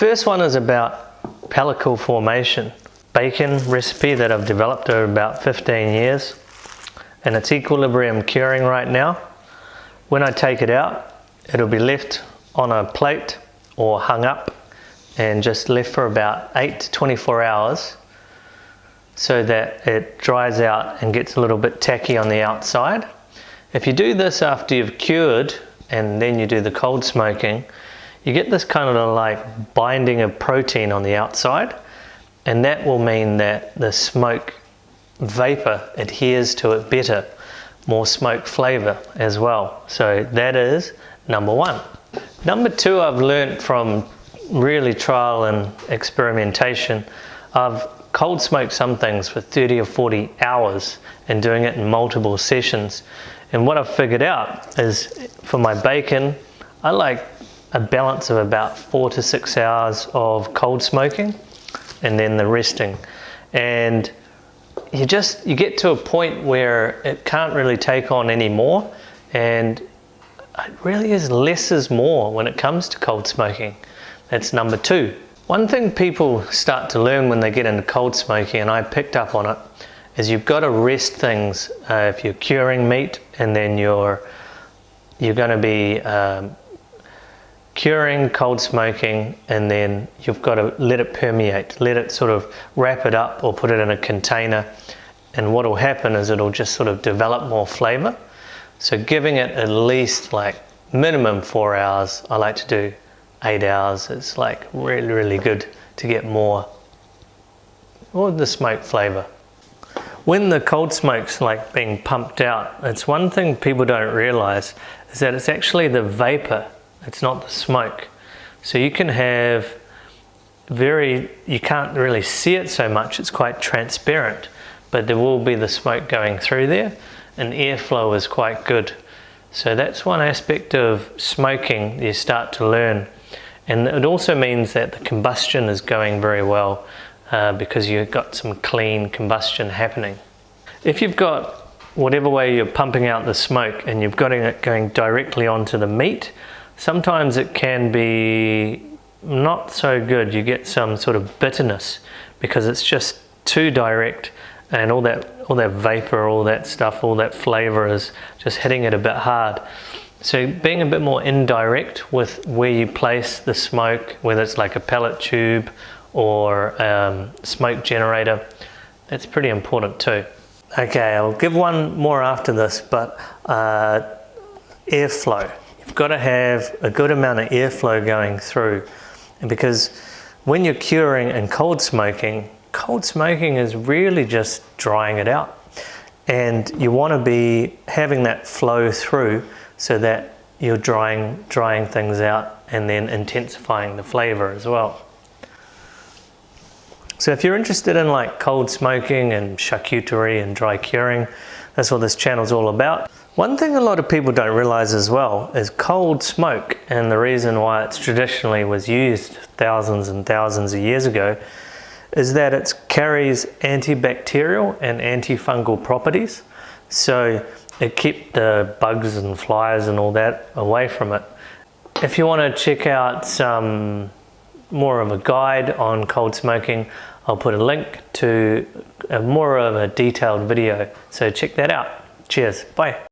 First one is about pellicle formation. Bacon recipe that I've developed over about 15 years, and it's equilibrium curing right now. When I take it out, it'll be left on a plate or hung up and just left for about 8 to 24 hours so that it dries out and gets a little bit tacky on the outside. If you do this after you've cured and then you do the cold smoking, you get this kind of like binding of protein on the outside, and that will mean that the smoke vapor adheres to it better, more smoke flavor as well. So that is number one. Number two, I've learned from really trial and experimentation. I've cold smoked some things for 30 or 40 hours and doing it in multiple sessions. And what I've figured out is for my bacon, I like a balance of about 4 to 6 hours of cold smoking and then the resting. And you get to a point where it can't really take on any more, and it really is less is more when it comes to cold smoking. That's number two. One thing people start to learn when they get into cold smoking, and I picked up on it, is you've got to rest things. If you're curing meat and then you're going to be curing, cold smoking, and then you've got to let it permeate, let it sort of wrap it up or put it in a container, and what will happen is it'll just sort of develop more flavor. So giving it at least like minimum 4 hours. I like to do 8 hours. It's like really good to get more of the smoke flavor. When the cold smoke's like being pumped out, it's one thing people don't realize is that it's actually the vapor. It's not the smoke. So you can have you can't really see it so much, it's quite transparent, but there will be the smoke going through there, and airflow is quite good. So that's one aspect of smoking you start to learn. And it also means that the combustion is going very well because you've got some clean combustion happening. If you've got whatever way you're pumping out the smoke and you've got it going directly onto the meat, sometimes it can be not so good. You get some sort of bitterness because it's just too direct, and all that vapor, all that stuff, all that flavor is just hitting it a bit hard. So being a bit more indirect with where you place the smoke, whether it's like a pellet tube or smoke generator, that's pretty important too. Okay, I'll give one more after this, but airflow. You've got to have a good amount of airflow going through, and because when you're curing and cold smoking is really just drying it out, and you want to be having that flow through so that you're drying things out and then intensifying the flavor as well. So if you're interested in like cold smoking and charcuterie and dry curing, that's what this channel's all about. One thing a lot of people don't realize as well is cold smoke, and the reason why it's traditionally was used thousands and thousands of years ago is that it carries antibacterial and antifungal properties. So it kept the bugs and flies and all that away from it. If you want to check out some more of a guide on cold smoking, I'll put a link to more of a detailed video. So check that out. Cheers. Bye.